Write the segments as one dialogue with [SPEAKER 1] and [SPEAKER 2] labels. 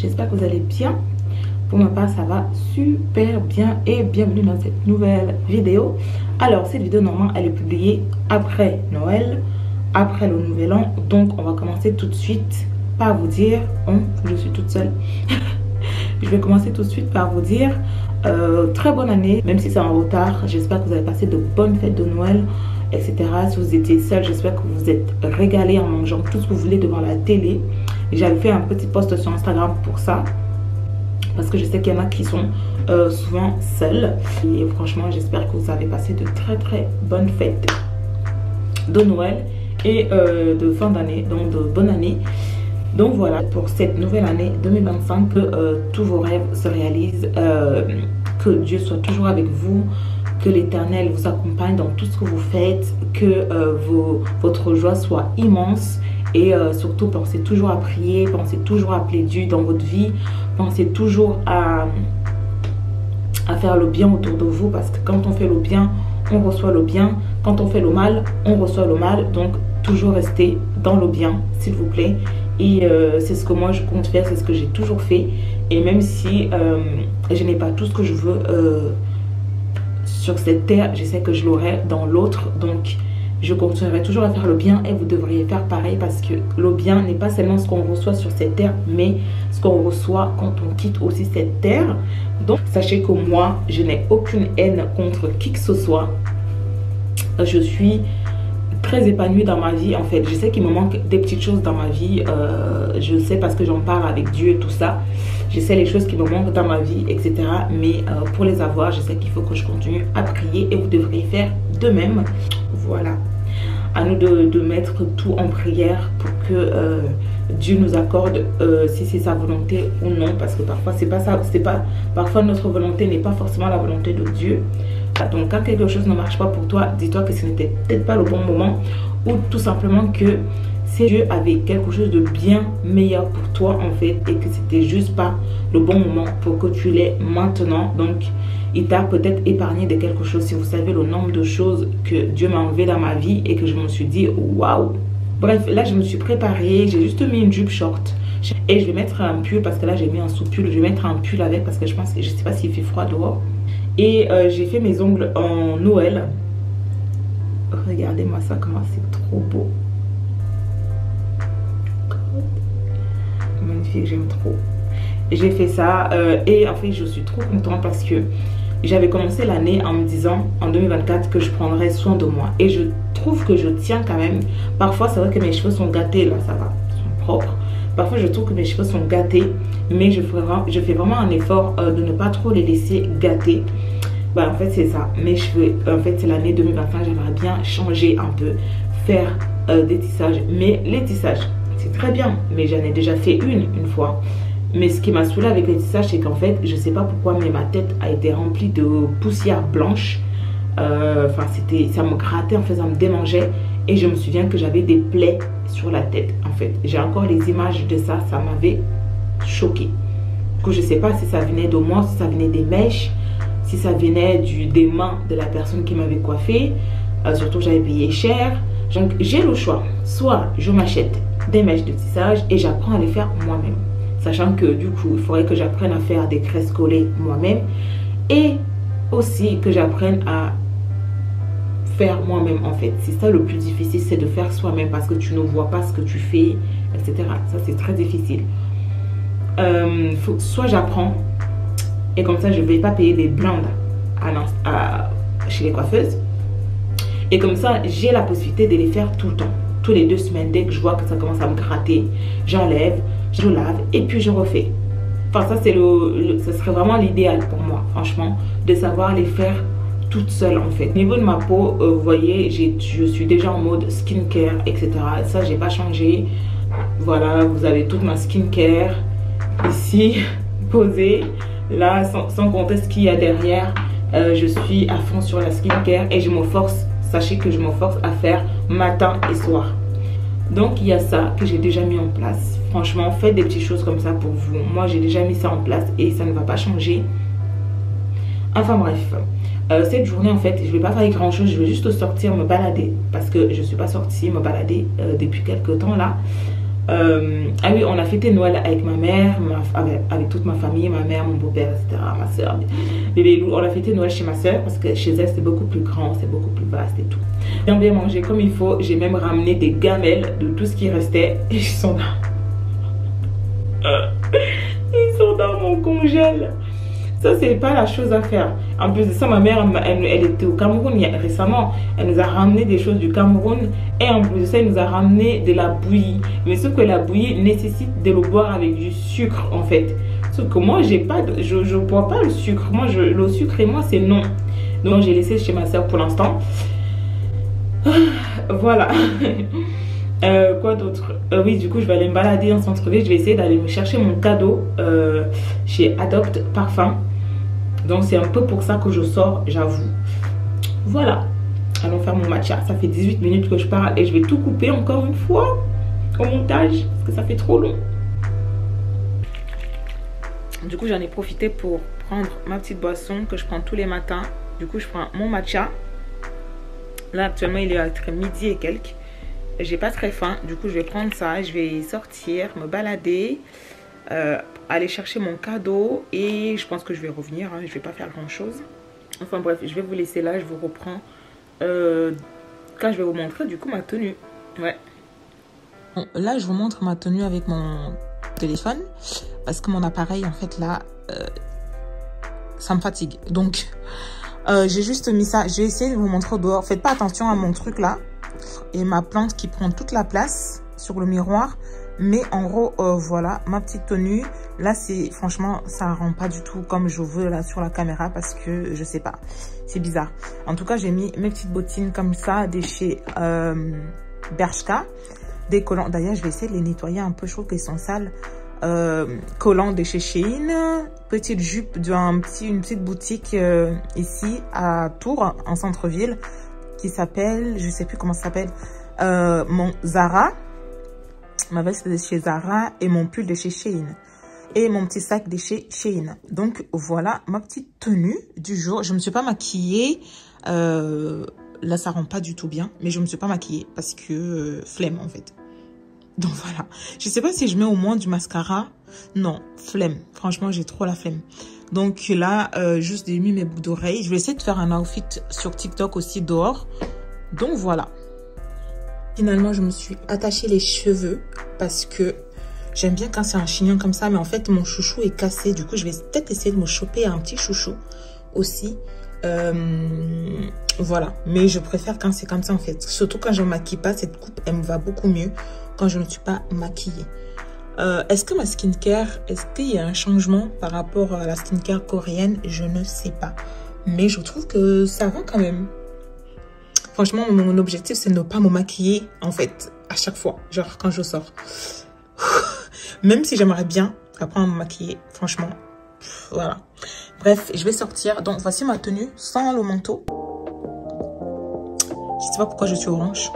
[SPEAKER 1] j'espère que vous allez bien. Pour ma part, ça va super bien et bienvenue dans cette nouvelle vidéo. Alors, cette vidéo, normalement, elle est publiée après Noël, après le Nouvel An. Donc, on va commencer tout de suite par vous dire... je suis toute seule. Je vais commencer tout de suite par vous dire très bonne année, même si c'est en retard. J'espère que vous avez passé de bonnes fêtes de Noël, etc. Si vous étiez seul, j'espère que vous vous êtes régalé en mangeant tout ce que vous voulez devant la télé. J'avais fait un petit post sur Instagram pour ça, parce que je sais qu'il y en a qui sont souvent seuls. Et franchement, j'espère que vous avez passé de très bonnes fêtes de Noël et de fin d'année, donc de bonne année. Donc voilà, pour cette nouvelle année 2025, que tous vos rêves se réalisent, que Dieu soit toujours avec vous, que l'Éternel vous accompagne dans tout ce que vous faites, que votre joie soit immense. Et surtout, pensez toujours à prier, pensez toujours à appeler Dieu dans votre vie, pensez toujours à faire le bien autour de vous, parce que quand on fait le bien, on reçoit le bien. Quand on fait le mal, on reçoit le mal. Donc, toujours rester dans le bien, s'il vous plaît. Et c'est ce que moi, je compte faire, c'est ce que j'ai toujours fait. Et même si je n'ai pas tout ce que je veux sur cette terre, je sais que je l'aurai dans l'autre. Donc, je continuerai toujours à faire le bien et vous devriez faire pareil, parce que le bien n'est pas seulement ce qu'on reçoit sur cette terre, mais ce qu'on reçoit quand on quitte aussi cette terre. Donc sachez que moi, je n'ai aucune haine contre qui que ce soit. Je suis très épanouie dans ma vie en fait. Je sais qu'il me manque des petites choses dans ma vie. Je sais parce que j'en parle avec Dieu et tout ça. Je sais les choses qui me manquent dans ma vie, etc. Mais pour les avoir, je sais qu'il faut que je continue à prier et vous devriez faire de même. Voilà. À nous de mettre tout en prière pour que Dieu nous accorde si c'est sa volonté ou non, parce que parfois c'est pas ça, parfois notre volonté n'est pas forcément la volonté de Dieu. Donc quand quelque chose ne marche pas pour toi, dis-toi que ce n'était peut-être pas le bon moment, ou tout simplement que si Dieu avait quelque chose de bien meilleur pour toi en fait, et que c'était juste pas le bon moment pour que tu l'aies maintenant. Donc il t'a peut-être épargné de quelque chose. Si vous savez le nombre de choses que Dieu m'a enlevé dans ma vie et que je me suis dit waouh. Bref, là je me suis préparée, j'ai juste mis une jupe short et je vais mettre un pull, parce que là j'ai mis un sous-pull. Je vais mettre un pull avec, parce que je pense que je sais pas s'il fait froid dehors. Et j'ai fait mes ongles en Noël. Regardez-moi ça, comment c'est trop beau. Magnifique, j'aime trop. J'ai fait ça et en fait je suis trop contente, parce que j'avais commencé l'année en me disant en 2024 que je prendrais soin de moi, et je trouve que je tiens quand même. Parfois c'est vrai que mes cheveux sont gâtés, là ça va, ils sont propres. Parfois je trouve que mes cheveux sont gâtés, mais je fais vraiment un effort de ne pas trop les laisser gâter. Bah en fait c'est ça, mes cheveux, en fait c'est l'année 2025, j'aimerais bien changer un peu, faire des tissages. Mais les tissages c'est très bien, mais j'en ai déjà fait une fois. Mais ce qui m'a saoulé avec les tissages, c'est qu'en fait, je sais pas pourquoi, mais ma tête a été remplie de poussière blanche. Enfin, ça me grattait, en fait, ça me démangeait. Et je me souviens que j'avais des plaies sur la tête, en fait. J'ai encore les images de ça, ça m'avait choquée. Du coup, je sais pas si ça venait de moi, si ça venait des mèches, si ça venait des mains de la personne qui m'avait coiffée. Surtout, j'avais payé cher. Donc, j'ai le choix. Soit je m'achète des mèches de tissage et j'apprends à les faire moi-même. Sachant que du coup, il faudrait que j'apprenne à faire des crèses collées moi-même. Et aussi que j'apprenne à faire moi-même en fait. C'est ça le plus difficile, c'est de faire soi-même, parce que tu ne vois pas ce que tu fais, etc. Ça c'est très difficile. Soit j'apprends, et comme ça je ne vais pas payer des blindes chez les coiffeuses. Et comme ça, j'ai la possibilité de les faire tout le temps. Tous les 2 semaines, dès que je vois que ça commence à me gratter, j'enlève, je lave et puis je refais. Enfin ça c'est ça serait vraiment l'idéal pour moi, franchement, de savoir les faire toute seule en fait. Au niveau de ma peau, vous voyez, je suis déjà en mode skincare, etc. Ça j'ai pas changé. Voilà, vous avez toute ma skincare ici posée. Là, sans compter ce qu'il y a derrière, je suis à fond sur la skincare et je me force. Sachez que je me force à faire matin et soir. Donc il y a ça que j'ai déjà mis en place. Franchement, faites des petites choses comme ça pour vous. Moi j'ai déjà mis ça en place et ça ne va pas changer. Enfin bref, cette journée en fait je vais pas faire grand chose. Je vais juste sortir me balader, parce que je suis pas sortie me balader depuis quelques temps là. Ah oui, on a fêté Noël avec ma mère, avec toute ma famille, ma mère, mon beau-père, etc. Ma soeur, bébé Lou. On a fêté Noël chez ma soeur parce que chez elle c'est beaucoup plus grand, c'est beaucoup plus vaste et tout. J'ai bien mangé comme il faut. J'ai même ramené des gamelles de tout ce qui restait. Et ils sont dans mon congèle. Ça, c'est pas la chose à faire. En plus de ça, ma mère, elle était au Cameroun récemment. Elle nous a ramené des choses du Cameroun. Et en plus de ça, elle nous a ramené de la bouillie. Mais sauf que la bouillie nécessite de le boire avec du sucre, en fait. Sauf que moi, je bois pas le sucre. Moi, le sucre et moi, c'est non. Donc, j'ai laissé chez ma soeur pour l'instant. Voilà. Quoi d'autre? Oui, du coup, je vais aller me balader en centre-ville. Je vais essayer d'aller me chercher mon cadeau chez Adopt Parfum. Donc, c'est un peu pour ça que je sors, j'avoue. Voilà. Allons faire mon matcha. Ça fait 18 minutes que je parle et je vais tout couper encore une fois au montage parce que ça fait trop long. Du coup, j'en ai profité pour prendre ma petite boisson que je prends tous les matins. Du coup, je prends mon matcha. Là, actuellement, il est entre midi et quelques. J'ai pas très faim, du coup je vais prendre ça, je vais sortir, me balader, aller chercher mon cadeau et je pense que je vais revenir, hein, je vais pas faire grand chose. Enfin bref, je vais vous laisser là, je vous reprends quand je vais vous montrer du coup ma tenue. Ouais. Bon, là je vous montre ma tenue avec mon téléphone parce que mon appareil en fait là, ça me fatigue. Donc j'ai juste mis ça, je vais essayer de vous montrer au dehors. Faites pas attention à mon truc là. Et ma plante qui prend toute la place sur le miroir. Mais en gros, voilà, ma petite tenue. Là, c'est franchement, ça rend pas du tout comme je veux là sur la caméra parce que je sais pas. C'est bizarre. En tout cas, j'ai mis mes petites bottines comme ça, des chez Bershka. Des collants. D'ailleurs, je vais essayer de les nettoyer un peu. Je trouve qu'ils sont sales. Collants de chez Shein. Petite jupe d'une petite boutique ici à Tours, en centre-ville. Qui s'appelle, je sais plus comment ça s'appelle, mon Zara, ma veste de chez Zara et mon pull de chez Shein et mon petit sac de chez Shein. Donc voilà ma petite tenue du jour. Je me suis pas maquillée, là ça rend pas du tout bien, mais je me suis pas maquillée parce que flemme en fait. Donc voilà, je sais pas si je mets au moins du mascara. Non, flemme, franchement j'ai trop la flemme. Donc là, juste j'ai mis mes boucles d'oreilles. Je vais essayer de faire un outfit sur TikTok aussi dehors. Donc voilà. Finalement, je me suis attaché les cheveux parce que j'aime bien quand c'est un chignon comme ça. Mais en fait, mon chouchou est cassé. Du coup, je vais peut-être essayer de me choper un petit chouchou aussi. Voilà. Mais je préfère quand c'est comme ça en fait. Surtout quand je ne maquille pas, cette coupe, elle me va beaucoup mieux quand je ne suis pas maquillée. Est-ce que ma skincare, est-ce qu'il y a un changement par rapport à la skincare coréenne? Je ne sais pas. Mais je trouve que ça va quand même. Franchement, mon objectif, c'est de ne pas me maquiller, en fait, à chaque fois. Genre, quand je sors. Même si j'aimerais bien apprendre à me maquiller. Franchement, voilà. Bref, je vais sortir. Donc, voici ma tenue sans le manteau. Je sais pas pourquoi je suis orange.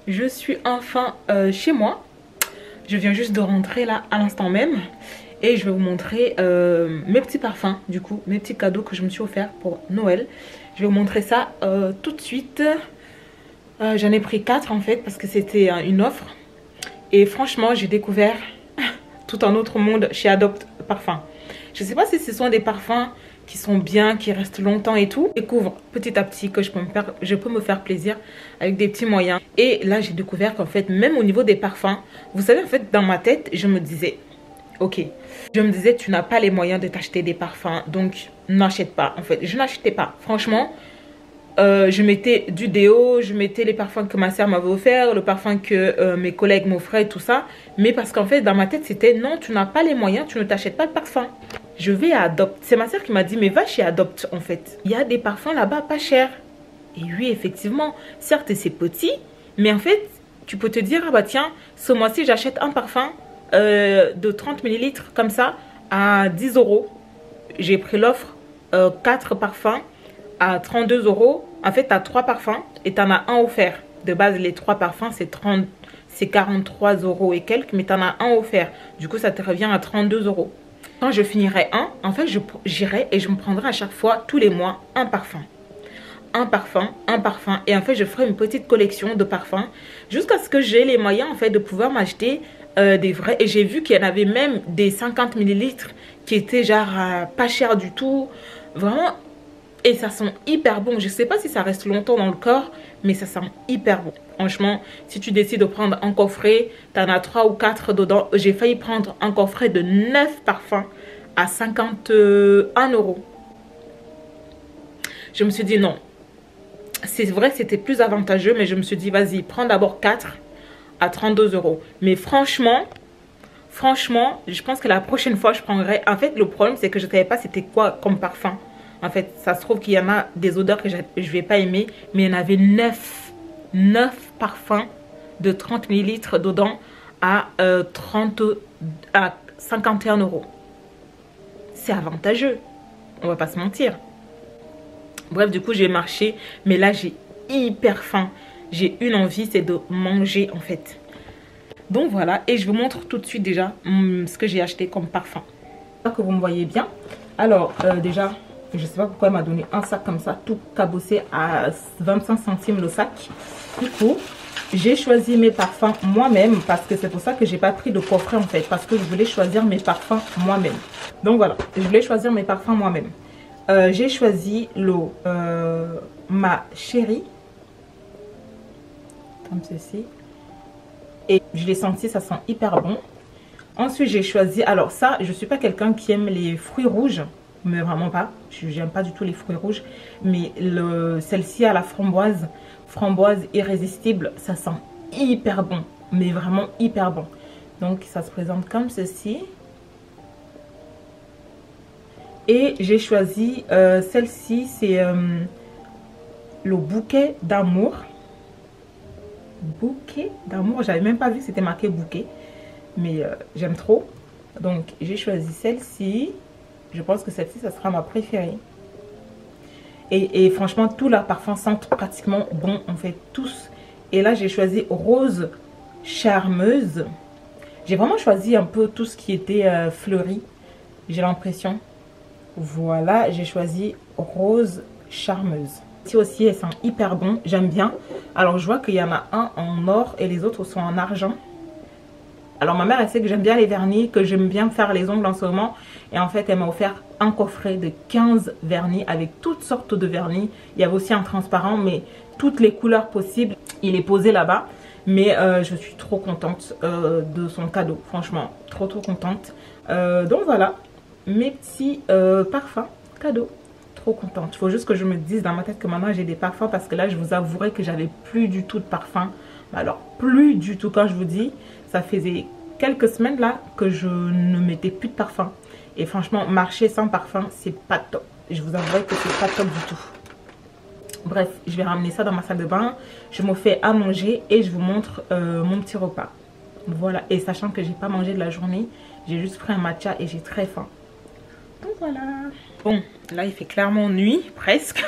[SPEAKER 1] Je suis enfin chez moi. Je viens juste de rentrer là à l'instant même. et je vais vous montrer mes petits parfums, du coup, mes petits cadeaux que je me suis offert pour Noël. Je vais vous montrer ça tout de suite. J'en ai pris 4 en fait parce que c'était une offre. Et franchement, j'ai découvert tout un autre monde chez Adopt Parfum. Je ne sais pas si ce sont des parfums qui sont bien, qui restent longtemps et tout. Je découvre petit à petit que je peux me faire plaisir avec des petits moyens. Et là, j'ai découvert qu'en fait, même au niveau des parfums, vous savez, en fait, dans ma tête, je me disais, ok, je me disais, tu n'as pas les moyens de t'acheter des parfums, donc n'achète pas. En fait, je n'achetais pas. Franchement, je mettais du déo, je mettais les parfums que ma soeur m'avait offert, le parfum que mes collègues m'offraient, tout ça. Mais parce qu'en fait, dans ma tête, c'était non, tu n'as pas les moyens, tu ne t'achètes pas de parfum. Je vais à Adopt. C'est ma soeur qui m'a dit, mais va chez Adopt en fait. Il y a des parfums là-bas pas chers. Et oui, effectivement, certes c'est petit, mais en fait, tu peux te dire, ah bah tiens, ce mois-ci j'achète un parfum de 30 ml comme ça à 10 €. J'ai pris l'offre 4 parfums à 32 €. En fait, tu as 3 parfums et tu en as un offert. De base, les 3 parfums, c'est 43 € et quelques, mais tu en as un offert. Du coup, ça te revient à 32 €. Quand je finirai un, en fait, j'irai et je me prendrai à chaque fois, tous les mois, un parfum. Un parfum, un parfum. Et en fait, je ferai une petite collection de parfums jusqu'à ce que j'ai les moyens, en fait, de pouvoir m'acheter des vrais. Et j'ai vu qu'il y en avait même des 50 ml qui étaient genre pas chers du tout. Vraiment. Et ça sent hyper bon. Je ne sais pas si ça reste longtemps dans le corps, mais ça sent hyper bon. Franchement, si tu décides de prendre un coffret, tu en as 3 ou 4 dedans. J'ai failli prendre un coffret de 9 parfums à 51 €. Je me suis dit non. C'est vrai que c'était plus avantageux, mais je me suis dit vas-y, prends d'abord 4 à 32 €. Mais franchement, je pense que la prochaine fois, je prendrai... En fait, le problème, c'est que je ne savais pas c'était quoi comme parfum. En fait, ça se trouve qu'il y en a des odeurs que je ne vais pas aimer. Mais il y en avait 9 parfums de 30 ml dedans à 51 €. C'est avantageux. On va pas se mentir. Bref, du coup, j'ai marché. Mais là, j'ai hyper faim. J'ai une envie, c'est de manger en fait. Donc voilà. Et je vous montre tout de suite déjà ce que j'ai acheté comme parfum. J'espère que vous me voyez bien. Alors, déjà... Je ne sais pas pourquoi elle m'a donné un sac comme ça, tout cabossé à 25 centimes le sac. Du coup, j'ai choisi mes parfums moi-même parce que c'est pour ça que j'ai pas pris de coffret en fait. Parce que je voulais choisir mes parfums moi-même. Donc voilà, je voulais choisir mes parfums moi-même. J'ai choisi l'eau Ma Chérie. Comme ceci. Et je l'ai senti, ça sent hyper bon. Ensuite, j'ai choisi... Alors ça, je ne suis pas quelqu'un qui aime les fruits rouges. Mais vraiment pas, j'aime pas du tout les fruits rouges. Mais celle-ci à la framboise irrésistible, ça sent hyper bon. Mais vraiment hyper bon. Donc ça se présente comme ceci. Et j'ai choisi celle-ci, c'est le bouquet d'amour. Bouquet d'amour, j'avais même pas vu que c'était marqué bouquet. Mais j'aime trop. Donc j'ai choisi celle-ci. Je pense que celle-ci, ça sera ma préférée. Et franchement, tous leurs parfums sentent pratiquement bon, en fait, tous. Et là, j'ai choisi Rose Charmeuse. J'ai vraiment choisi un peu tout ce qui était fleuri, j'ai l'impression. Voilà, j'ai choisi Rose Charmeuse. Ici aussi, elles sentent hyper bon, j'aime bien. Alors, je vois qu'il y en a un en or et les autres sont en argent. Alors ma mère elle sait que j'aime bien les vernis, que j'aime bien faire les ongles en ce moment. Et en fait elle m'a offert un coffret de 15 vernis avec toutes sortes de vernis. Il y avait aussi un transparent mais toutes les couleurs possibles. Il est posé là-bas. Mais je suis trop contente de son cadeau. Franchement trop contente. Donc voilà mes petits parfums cadeaux. Trop contente. Il faut juste que je me dise dans ma tête que maintenant j'ai des parfums. Parce que là je vous avouerai que j'avais plus du tout de parfum. Alors plus du tout, quand je vous dis, ça faisait quelques semaines là que je ne mettais plus de parfum. Et franchement, marcher sans parfum, c'est pas top. Je vous avouerai que c'est pas top du tout. Bref, je vais ramener ça dans ma salle de bain. Je me fais à manger et je vous montre mon petit repas. Voilà, et sachant que j'ai pas mangé de la journée, j'ai juste pris un matcha et j'ai très faim. Donc voilà. Bon, là il fait clairement nuit, presque.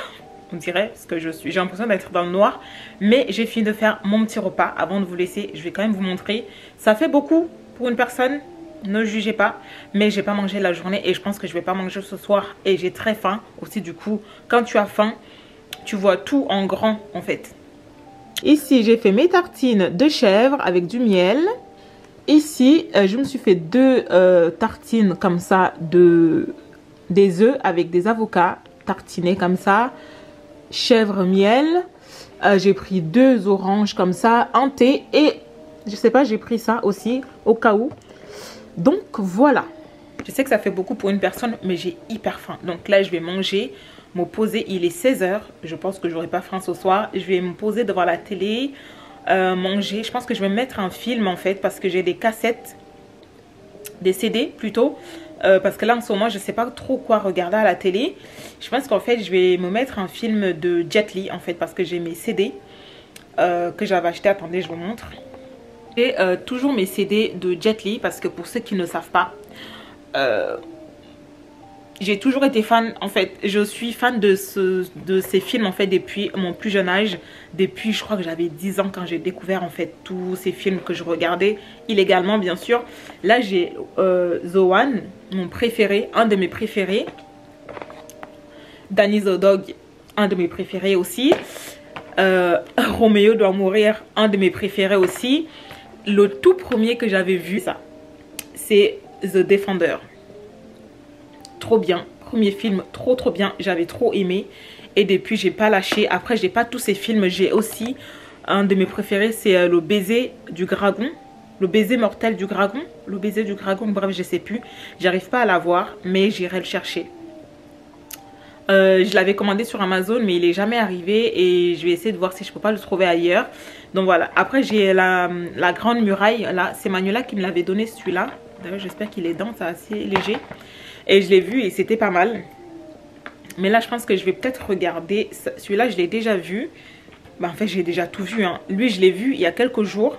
[SPEAKER 1] On dirait, parce que j'ai l'impression d'être dans le noir. Mais j'ai fini de faire mon petit repas. Avant de vous laisser, je vais quand même vous montrer. Ça fait beaucoup pour une personne. Ne jugez pas, mais j'ai pas mangé la journée et je pense que je vais pas manger ce soir. Et j'ai très faim aussi, du coup, quand tu as faim, tu vois tout en grand en fait. Ici, j'ai fait mes tartines de chèvre avec du miel. Ici, je me suis fait 2 tartines comme ça des œufs avec des avocats tartinés comme ça. Chèvre miel. J'ai pris 2 oranges comme ça, un thé et je sais pas, j'ai pris ça aussi au cas où. Donc voilà. Je sais que ça fait beaucoup pour une personne, mais j'ai hyper faim. Donc là, je vais manger, me poser. Il est 16 h. Je pense que j'aurai pas faim ce soir. Je vais me poser devant la télé, manger. Je pense que je vais mettre un film en fait parce que j'ai des cassettes, des CD plutôt. Parce que là en ce moment je sais pas trop quoi regarder à la télé. Je pense qu'en fait je vais me mettre un film de Jet Li en fait parce que j'ai mes CD que j'avais acheté. Attendez, je vous montre. J'ai toujours mes CD de Jet Li parce que pour ceux qui ne savent pas, j'ai toujours été fan en fait. Je suis fan de ces films en fait depuis mon plus jeune âge. Depuis je crois que j'avais 10 ans quand j'ai découvert en fait tous ces films que je regardais illégalement bien sûr. Là j'ai The One, mon préféré, un de mes préférés. Danny the Dog, un de mes préférés aussi. Roméo doit mourir, un de mes préférés aussi. Le tout premier que j'avais vu, ça, c'est The Defender. Trop bien, premier film, trop bien, j'avais trop aimé. Et depuis, j'ai pas lâché. Après, j'ai pas tous ces films. J'ai aussi un de mes préférés, c'est Le baiser du dragon. Le baiser mortel du dragon. Le baiser du dragon, bref, je sais plus. J'arrive pas à l'avoir, mais j'irai le chercher. Je l'avais commandé sur Amazon, mais il est jamais arrivé. Et je vais essayer de voir si je peux pas le trouver ailleurs. Donc voilà. Après, j'ai la grande muraille. Là, c'est Manuela qui me l'avait donné celui-là. D'ailleurs, j'espère qu'il est dense, c'est assez léger. Et je l'ai vu et c'était pas mal. Mais là, je pense que je vais peut-être regarder. Celui-là, je l'ai déjà vu. Bah, en fait, j'ai déjà tout vu. Hein. Lui, je l'ai vu il y a quelques jours.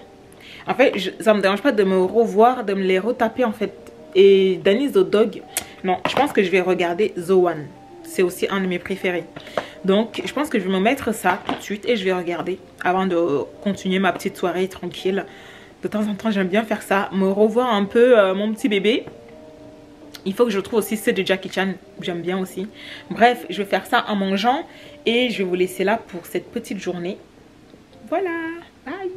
[SPEAKER 1] En fait, ça me dérange pas de me revoir, de me les retaper en fait. Et Danny the Dog, non, je pense que je vais regarder The One. C'est aussi un de mes préférés. Donc, je pense que je vais me mettre ça tout de suite et je vais regarder avant de continuer ma petite soirée tranquille. De temps en temps, j'aime bien faire ça. Me revoir un peu mon petit bébé. Il faut que je trouve aussi ceux de Jackie Chan. J'aime bien aussi. Bref, je vais faire ça en mangeant. Et je vais vous laisser là pour cette petite journée. Voilà. Bye.